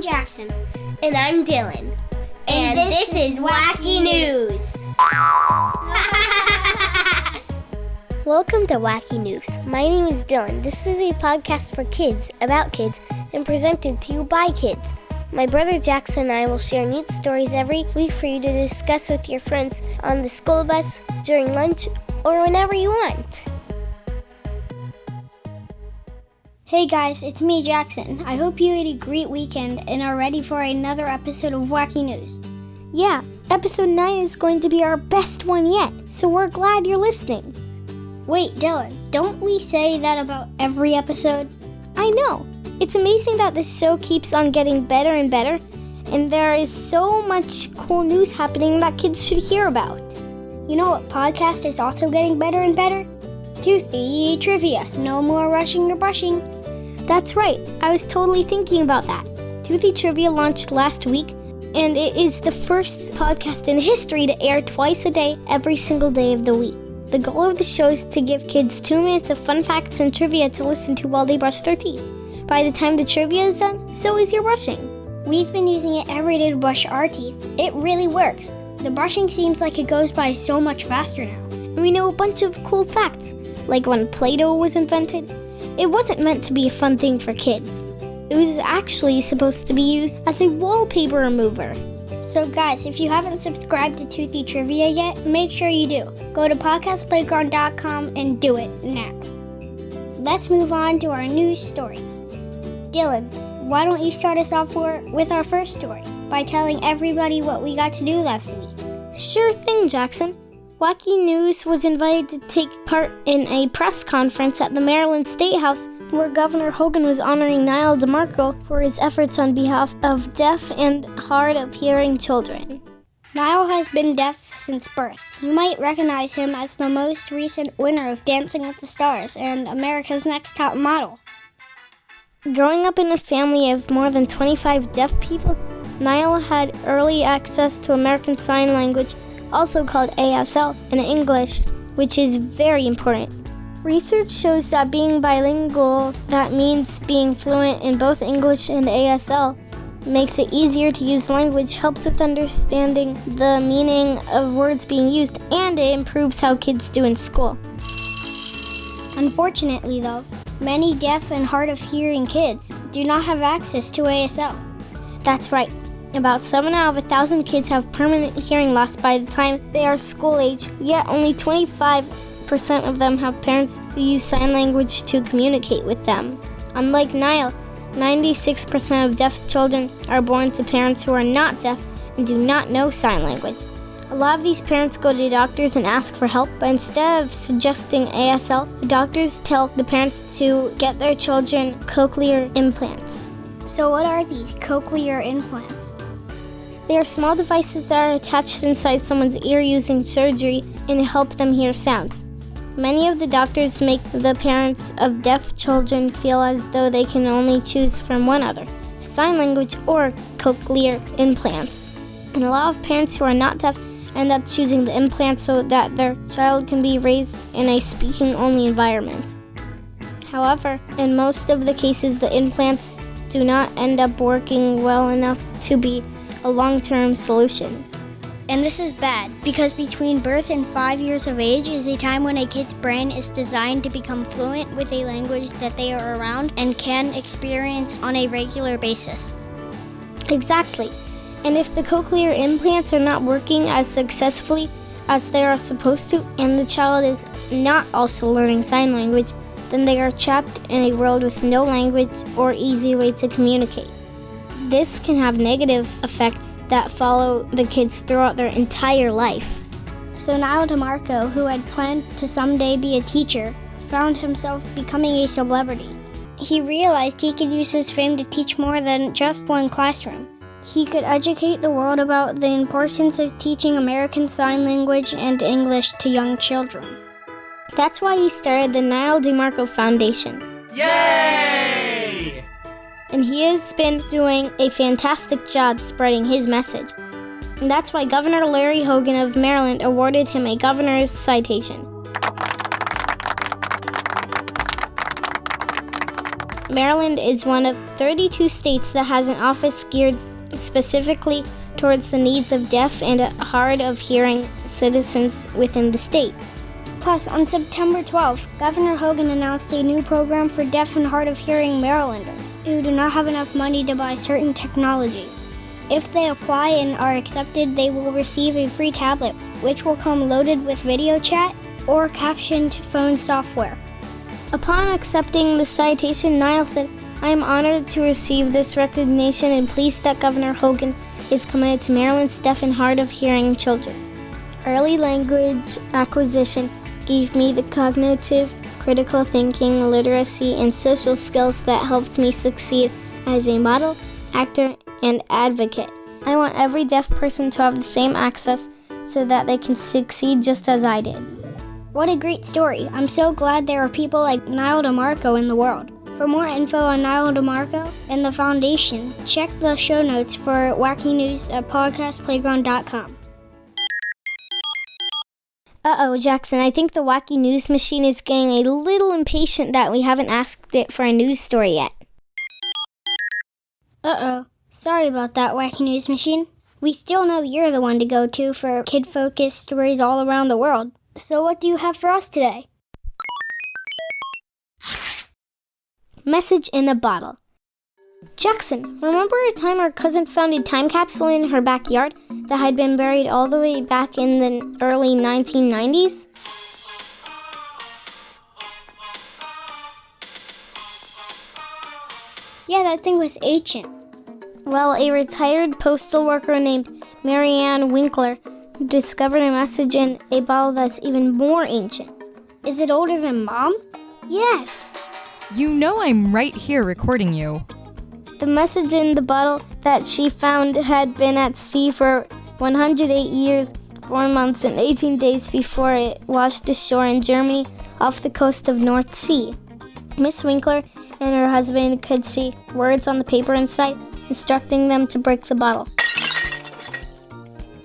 Jaxon. And I'm Dylan. And this is Wacky News. Welcome to Wacky News. My name is Dylan. This is a podcast for kids, about kids, and presented to you by kids. My brother Jaxon and I will share neat stories every week for you to discuss with your friends on the school bus, during lunch, or whenever you want. Hey guys, it's me, Jaxon. I hope you had a great weekend and are ready for another episode of Wacky News. Yeah, episode 9 is going to be our best one yet, so we're glad you're listening. Wait, Dylan, don't we say that about every episode? I know. It's amazing that this show keeps on getting better and better, and there is so much cool news happening that kids should hear about. You know what podcast is also getting better and better? Toothy Trivia. No more rushing or brushing. That's right. I was totally thinking about that. Toothy Trivia launched last week, and it is the first podcast in history to air twice a day, every single day of the week. The goal of the show is to give kids 2 minutes of fun facts and trivia to listen to while they brush their teeth. By the time the trivia is done, so is your brushing. We've been using it every day to brush our teeth. It really works. The brushing seems like it goes by so much faster now. And we know a bunch of cool facts, like when Play-Doh was invented. It wasn't meant to be a fun thing for kids. It was actually supposed to be used as a wallpaper remover. So guys, if you haven't subscribed to Toothy Trivia yet, make sure you do. Go to podcastplayground.com and do it now. Let's move on to our news stories. Dylan, why don't you start us off with our first story by telling everybody what we got to do last week? Sure thing, Jaxon. Wacky News was invited to take part in a press conference at the Maryland State House where Governor Hogan was honoring Nyle DiMarco for his efforts on behalf of deaf and hard of hearing children. Nyle has been deaf since birth. You might recognize him as the most recent winner of Dancing with the Stars and America's Next Top Model. Growing up in a family of more than 25 deaf people, Nyle had early access to American Sign Language, also called ASL, in English, which is very important. Research shows that being bilingual, that means being fluent in both English and ASL, makes it easier to use language, helps with understanding the meaning of words being used, and it improves how kids do in school. Unfortunately, though, many deaf and hard of hearing kids do not have access to ASL. That's right. About 7 out of 1,000 kids have permanent hearing loss by the time they are school age, yet only 25% of them have parents who use sign language to communicate with them. Unlike Nyle, 96% of deaf children are born to parents who are not deaf and do not know sign language. A lot of these parents go to doctors and ask for help, but instead of suggesting ASL, the doctors tell the parents to get their children cochlear implants. So what are these cochlear implants? They are small devices that are attached inside someone's ear using surgery and help them hear sounds. Many of the doctors make the parents of deaf children feel as though they can only choose from one other, sign language or cochlear implants. And a lot of parents who are not deaf end up choosing the implants so that their child can be raised in a speaking-only environment. However, in most of the cases, the implants do not end up working well enough to be a long-term solution. And this is bad, because between birth and 5 years of age is a time when a kid's brain is designed to become fluent with a language that they are around and can experience on a regular basis. Exactly. And if the cochlear implants are not working as successfully as they are supposed to, and the child is not also learning sign language, then they are trapped in a world with no language or easy way to communicate. This can have negative effects that follow the kids throughout their entire life. So Nyle DiMarco, who had planned to someday be a teacher, found himself becoming a celebrity. He realized he could use his fame to teach more than just one classroom. He could educate the world about the importance of teaching American Sign Language and English to young children. That's why he started the Nyle DiMarco Foundation. Yay! And he has been doing a fantastic job spreading his message. And that's why Governor Larry Hogan of Maryland awarded him a governor's citation. Maryland is one of 32 states that has an office geared specifically towards the needs of deaf and hard of hearing citizens within the state. Plus, on September 12th, Governor Hogan announced a new program for deaf and hard of hearing Marylanders who do not have enough money to buy certain technology. If they apply and are accepted, they will receive a free tablet, which will come loaded with video chat or captioned phone software. Upon accepting the citation, Nyle said, "I am honored to receive this recognition and pleased that Governor Hogan is committed to Maryland's deaf and hard of hearing children. Early language acquisition gave me the cognitive, critical thinking, literacy, and social skills that helped me succeed as a model, actor, and advocate. I want every deaf person to have the same access so that they can succeed just as I did." What a great story. I'm so glad there are people like Nyle DiMarco in the world. For more info on Nyle DiMarco and the foundation, check the show notes for wacky news at podcastplayground.com. Uh-oh, Jackson, I think the wacky news machine is getting a little impatient that we haven't asked it for a news story yet. Uh-oh. Sorry about that, wacky news machine. We still know you're the one to go to for kid-focused stories all around the world. So what do you have for us today? Message in a bottle. Jackson, remember a time our cousin found a time capsule in her backyard that had been buried all the way back in the early 1990s? Yeah, that thing was ancient. Well, a retired postal worker named Marianne Winkler discovered a message in a bottle that's even more ancient. Is it older than Mom? Yes! You know I'm right here recording you. The message in the bottle that she found had been at sea for 108 years, 4 months, and 18 days before it washed ashore in Germany off the coast of North Sea. Miss Winkler and her husband could see words on the paper inside, instructing them to break the bottle.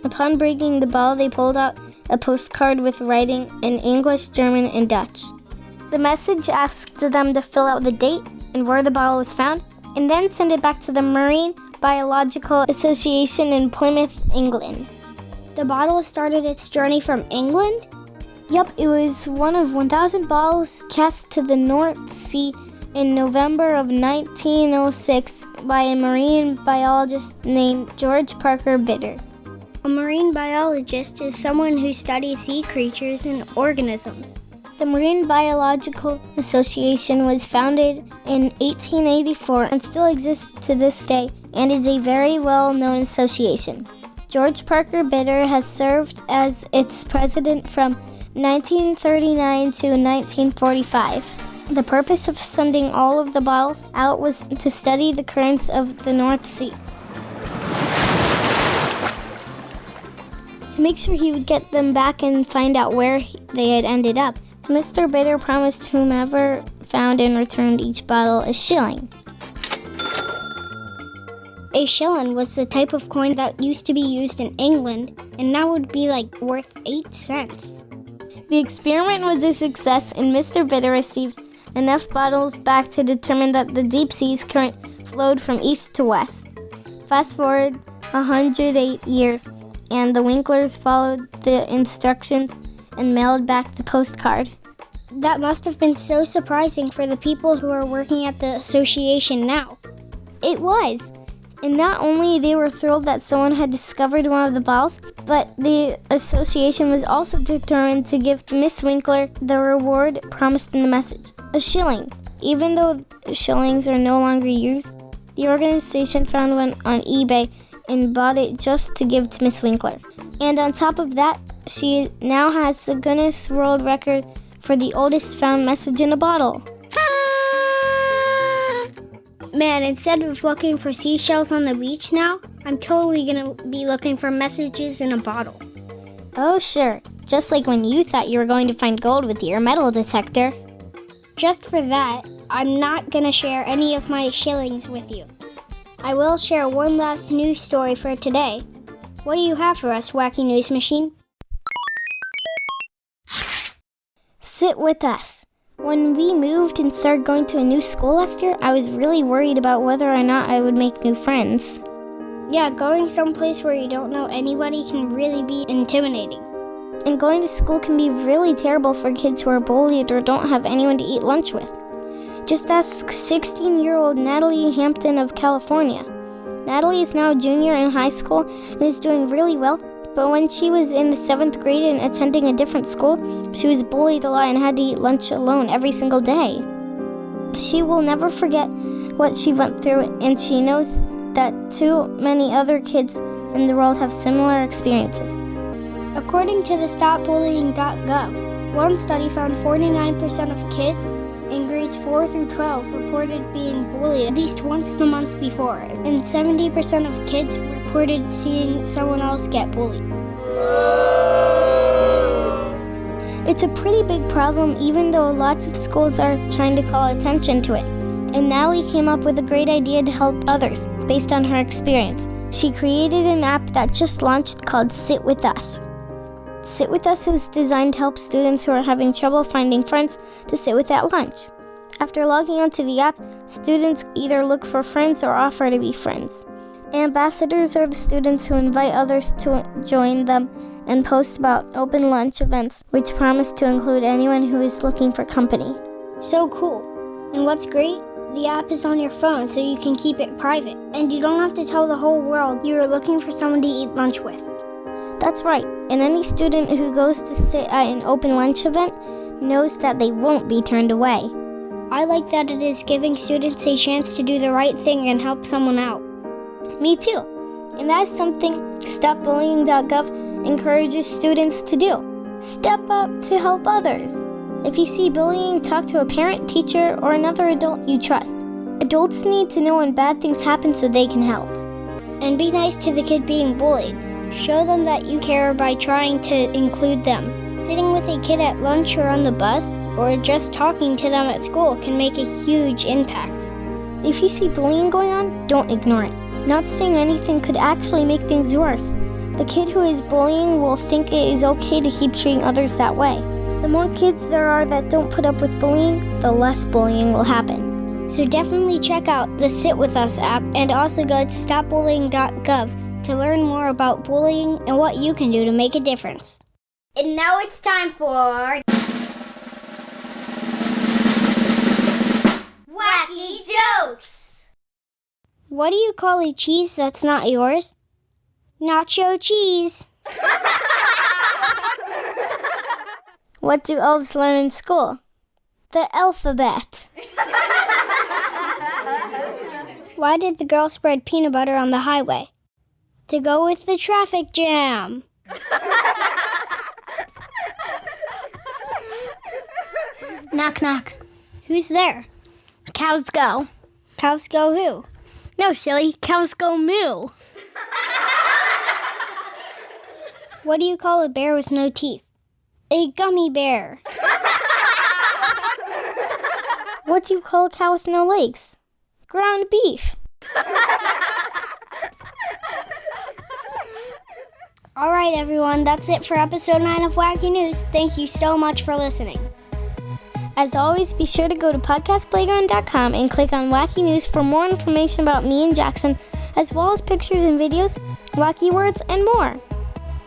Upon breaking the bottle, they pulled out a postcard with writing in English, German, and Dutch. The message asked them to fill out the date and where the bottle was found, and then send it back to the Marine Biological Association in Plymouth, England. The bottle started its journey from England? Yup, it was one of 1,000 bottles cast to the North Sea in November of 1906 by a marine biologist named George Parker Bitter. A marine biologist is someone who studies sea creatures and organisms. The Marine Biological Association was founded in 1884 and still exists to this day and is a very well-known association. George Parker Bitter has served as its president from 1939 to 1945. The purpose of sending all of the bottles out was to study the currents of the North Sea. To make sure he would get them back and find out where they had ended up, Mr. Bitter promised whomever found and returned each bottle a shilling. A shilling was the type of coin that used to be used in England and now would be worth 8 cents. The experiment was a success and Mr. Bitter received enough bottles back to determine that the deep sea's current flowed from east to west. Fast forward 108 years, and the Winklers followed the instructions and mailed back the postcard. That must have been so surprising for the people who are working at the association now. It was. And not only they were thrilled that someone had discovered one of the bottles, but the association was also determined to give Miss Winkler the reward promised in the message, a shilling. Even though shillings are no longer used, the organization found one on eBay and bought it just to give to Miss Winkler. And on top of that, she now has the Guinness World Record for the oldest found message in a bottle. Man, instead of looking for seashells on the beach now, I'm totally gonna be looking for messages in a bottle. Oh sure, just like when you thought you were going to find gold with your metal detector. Just for that, I'm not gonna share any of my shillings with you. I will share one last news story for today. What do you have for us, Wacky News Machine? Sit with us. When we moved and started going to a new school last year, I was really worried about whether or not I would make new friends. Yeah, going someplace where you don't know anybody can really be intimidating. And going to school can be really terrible for kids who are bullied or don't have anyone to eat lunch with. Just ask 16-year-old Natalie Hampton of California. Natalie is now a junior in high school and is doing really well, but when she was in the 7th grade and attending a different school, she was bullied a lot and had to eat lunch alone every single day. She will never forget what she went through, and she knows that too many other kids in the world have similar experiences. According to the StopBullying.gov, one study found 49% of kids in grades 4 through 12 reported being bullied at least once the month before, and 70% of kids reported seeing someone else get bullied. It's a pretty big problem, even though lots of schools are trying to call attention to it. And Natalie came up with a great idea to help others based on her experience. She created an app that just launched called Sit With Us. Sit With Us is designed to help students who are having trouble finding friends to sit with at lunch. After logging onto the app, students either look for friends or offer to be friends. Ambassadors are the students who invite others to join them and post about open lunch events, which promise to include anyone who is looking for company. So cool. And what's great? The app is on your phone, so you can keep it private, and you don't have to tell the whole world you are looking for someone to eat lunch with. That's right, and any student who goes to sit at an open lunch event knows that they won't be turned away. I like that it is giving students a chance to do the right thing and help someone out. Me too, and that's something StopBullying.gov encourages students to do. Step up to help others. If you see bullying, talk to a parent, teacher, or another adult you trust. Adults need to know when bad things happen so they can help. And be nice to the kid being bullied. Show them that you care by trying to include them. Sitting with a kid at lunch or on the bus, or just talking to them at school can make a huge impact. If you see bullying going on, don't ignore it. Not saying anything could actually make things worse. The kid who is bullying will think it is okay to keep treating others that way. The more kids there are that don't put up with bullying, the less bullying will happen. So definitely check out the Sit With Us app and also go to StopBullying.gov to learn more about bullying and what you can do to make a difference. And now it's time for Wacky Jokes! What do you call a cheese that's not yours? Nacho cheese. What do elves learn in school? The alphabet. Why did the girl spread peanut butter on the highway? To go with the traffic jam. Knock, knock. Who's there? Cows go. Cows go who? No, silly. Cows go moo. What do you call a bear with no teeth? A gummy bear. What do you call a cow with no legs? Ground beef. All right, everyone, that's it for episode 9 of Wacky News. Thank you so much for listening. As always, be sure to go to podcastplayground.com and click on Wacky News for more information about me and Jaxon, as well as pictures and videos, wacky words, and more.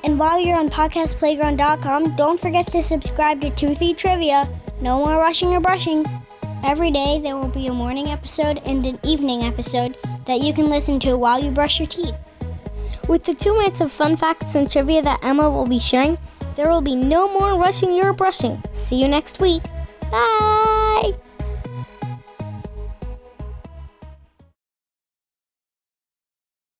And while you're on podcastplayground.com, don't forget to subscribe to Toothy Trivia. No more rushing or brushing. Every day there will be a morning episode and an evening episode that you can listen to while you brush your teeth. With the 2 minutes of fun facts and trivia that Emma will be sharing, there will be no more rushing or brushing. See you next week. Bye!